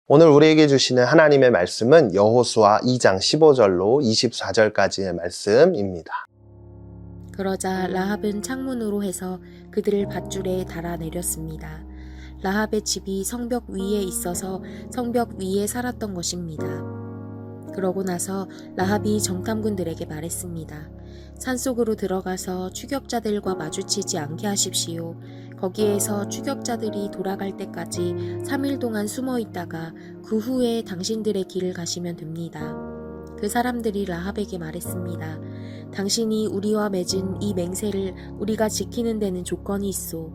오늘 우리에게 주시는 하나님의 말씀은 여호수아 2장 15절로 24절까지의 말씀입니다. 그러자 라합은 창문으로 해서 그들을 밧줄에 달아내렸습니다. 라합의 집이 성벽 위에 있어서 성벽 위에 살았던 것입니다. 그러고 나서 라합이 정탐꾼들에게 말했습니다. 산속으로 들어가서 추격자들과 마주치지 않게 하십시오. 거기에서 추격자들이 돌아갈 때까지 3일 동안 숨어 있다가 그 후에 당신들의 길을 가시면 됩니다. 그 사람들이 라합에게 말했습니다. 당신이 우리와 맺은 이 맹세를 우리가 지키는 데는 조건이 있소.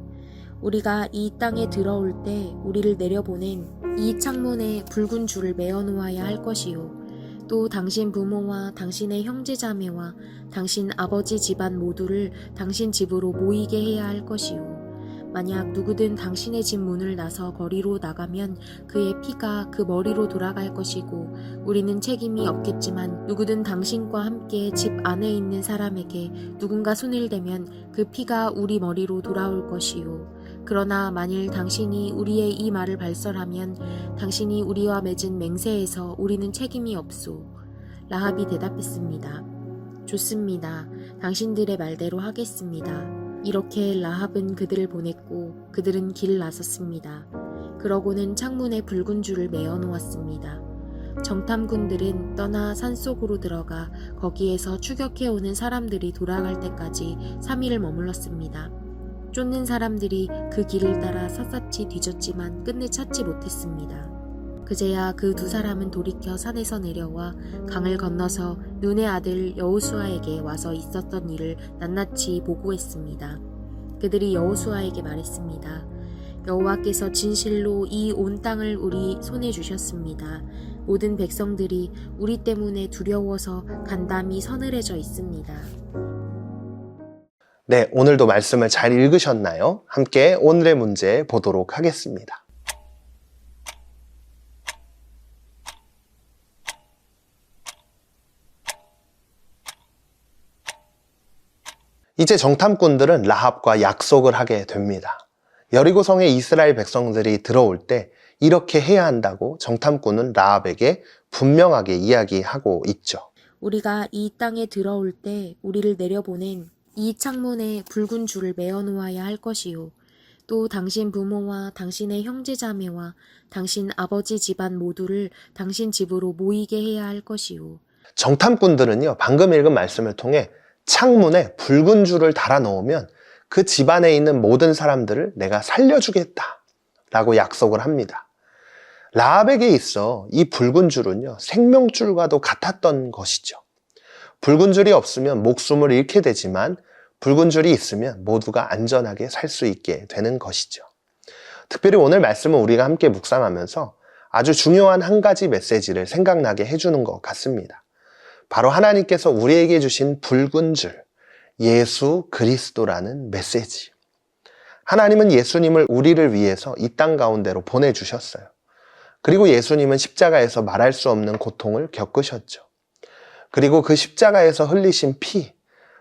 우리가 이 땅에 들어올 때 우리를 내려보낸 이 창문에 붉은 줄을 매어 놓아야 할 것이요. 또 당신 부모와 당신의 형제자매와 당신 아버지 집안 모두를 당신 집으로 모이게 해야 할 것이요. 만약 누구든 당신의 집 문을 나서 거리로 나가면 그의 피가 그 머리로 돌아갈 것이고 우리는 책임이 없겠지만 누구든 당신과 함께 집 안에 있는 사람에게 누군가 손을 대면 그 피가 우리 머리로 돌아올 것이요. 그러나 만일 당신이 우리의 이 말을 발설하면 당신이 우리와 맺은 맹세에서 우리는 책임이 없소. 라합이 대답했습니다. 좋습니다. 당신들의 말대로 하겠습니다. 이렇게 라합은 그들을 보냈고 그들은 길 나섰습니다. 그러고는 창문에 붉은 줄을 매어 놓았습니다. 정탐꾼들은 떠나 산속으로 들어가 거기에서 추격해오는 사람들이 돌아갈 때까지 3일을 머물렀습니다. 쫓는 사람들이 그 길을 따라 샅샅이 뒤졌지만 끝내 찾지 못했습니다. 그제야 그 두 사람은 돌이켜 산에서 내려와 강을 건너서 눈의 아들 여호수아에게 와서 있었던 일을 낱낱이 보고했습니다. 그들이 여호수아에게 말했습니다. 여호와께서 진실로 이 온 땅을 우리 손에 주셨습니다. 모든 백성들이 우리 때문에 두려워서 간담이 서늘해져 있습니다. 네, 오늘도 말씀을 잘 읽으셨나요? 함께 오늘의 문제 보도록 하겠습니다. 이제 정탐꾼들은 라합과 약속을 하게 됩니다. 여리고성에 이스라엘 백성들이 들어올 때 이렇게 해야 한다고 정탐꾼은 라합에게 분명하게 이야기하고 있죠. 우리가 이 땅에 들어올 때 우리를 내려보낸 이 창문에 붉은 줄을 매어 놓아야 할 것이요. 또 당신 부모와 당신의 형제자매와 당신 아버지 집안 모두를 당신 집으로 모이게 해야 할 것이요. 정탐꾼들은요, 방금 읽은 말씀을 통해 창문에 붉은 줄을 달아 놓으면 그 집안에 있는 모든 사람들을 내가 살려주겠다 라고 약속을 합니다. 라합에게 있어 이 붉은 줄은요, 생명줄과도 같았던 것이죠. 붉은 줄이 없으면 목숨을 잃게 되지만 붉은 줄이 있으면 모두가 안전하게 살 수 있게 되는 것이죠. 특별히 오늘 말씀은 우리가 함께 묵상하면서 아주 중요한 한 가지 메시지를 생각나게 해주는 것 같습니다. 바로 하나님께서 우리에게 주신 붉은 줄, 예수 그리스도라는 메시지. 하나님은 예수님을 우리를 위해서 이 땅 가운데로 보내주셨어요. 그리고 예수님은 십자가에서 말할 수 없는 고통을 겪으셨죠. 그리고 그 십자가에서 흘리신 피,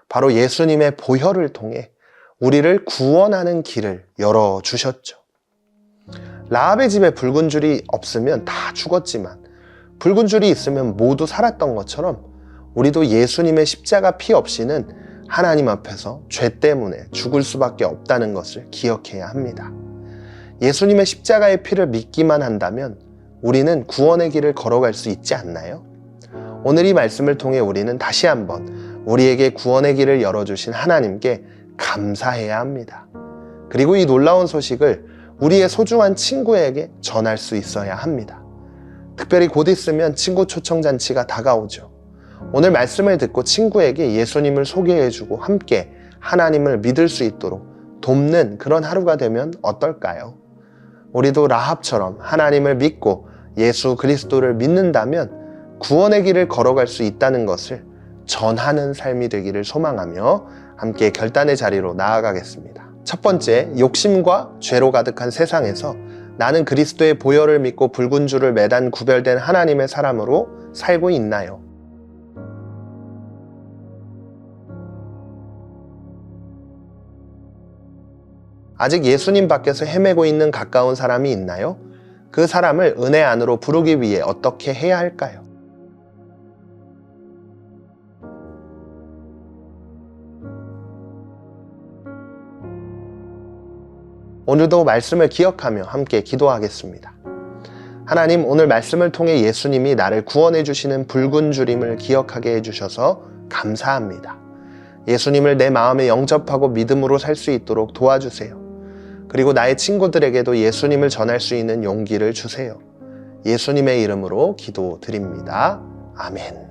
바로 예수님의 보혈을 통해 우리를 구원하는 길을 열어주셨죠. 라합의 집에 붉은 줄이 없으면 다 죽었지만 붉은 줄이 있으면 모두 살았던 것처럼 우리도 예수님의 십자가 피 없이는 하나님 앞에서 죄 때문에 죽을 수밖에 없다는 것을 기억해야 합니다. 예수님의 십자가의 피를 믿기만 한다면 우리는 구원의 길을 걸어갈 수 있지 않나요? 오늘 이 말씀을 통해 우리는 다시 한번 우리에게 구원의 길을 열어주신 하나님께 감사해야 합니다. 그리고 이 놀라운 소식을 우리의 소중한 친구에게 전할 수 있어야 합니다. 특별히 곧 있으면 친구 초청잔치가 다가오죠. 오늘 말씀을 듣고 친구에게 예수님을 소개해주고 함께 하나님을 믿을 수 있도록 돕는 그런 하루가 되면 어떨까요? 우리도 라합처럼 하나님을 믿고 예수 그리스도를 믿는다면 구원의 길을 걸어갈 수 있다는 것을 전하는 삶이 되기를 소망하며 함께 결단의 자리로 나아가겠습니다. 첫 번째, 욕심과 죄로 가득한 세상에서 나는 그리스도의 보혈을 믿고 붉은 줄을 매단 구별된 하나님의 사람으로 살고 있나요? 아직 예수님 밖에서 헤매고 있는 가까운 사람이 있나요? 그 사람을 은혜 안으로 부르기 위해 어떻게 해야 할까요? 오늘도 말씀을 기억하며 함께 기도하겠습니다. 하나님, 오늘 말씀을 통해 예수님이 나를 구원해 주시는 붉은 줄임을 기억하게 해주셔서 감사합니다. 예수님을 내 마음에 영접하고 믿음으로 살 수 있도록 도와주세요. 그리고 나의 친구들에게도 예수님을 전할 수 있는 용기를 주세요. 예수님의 이름으로 기도드립니다. 아멘.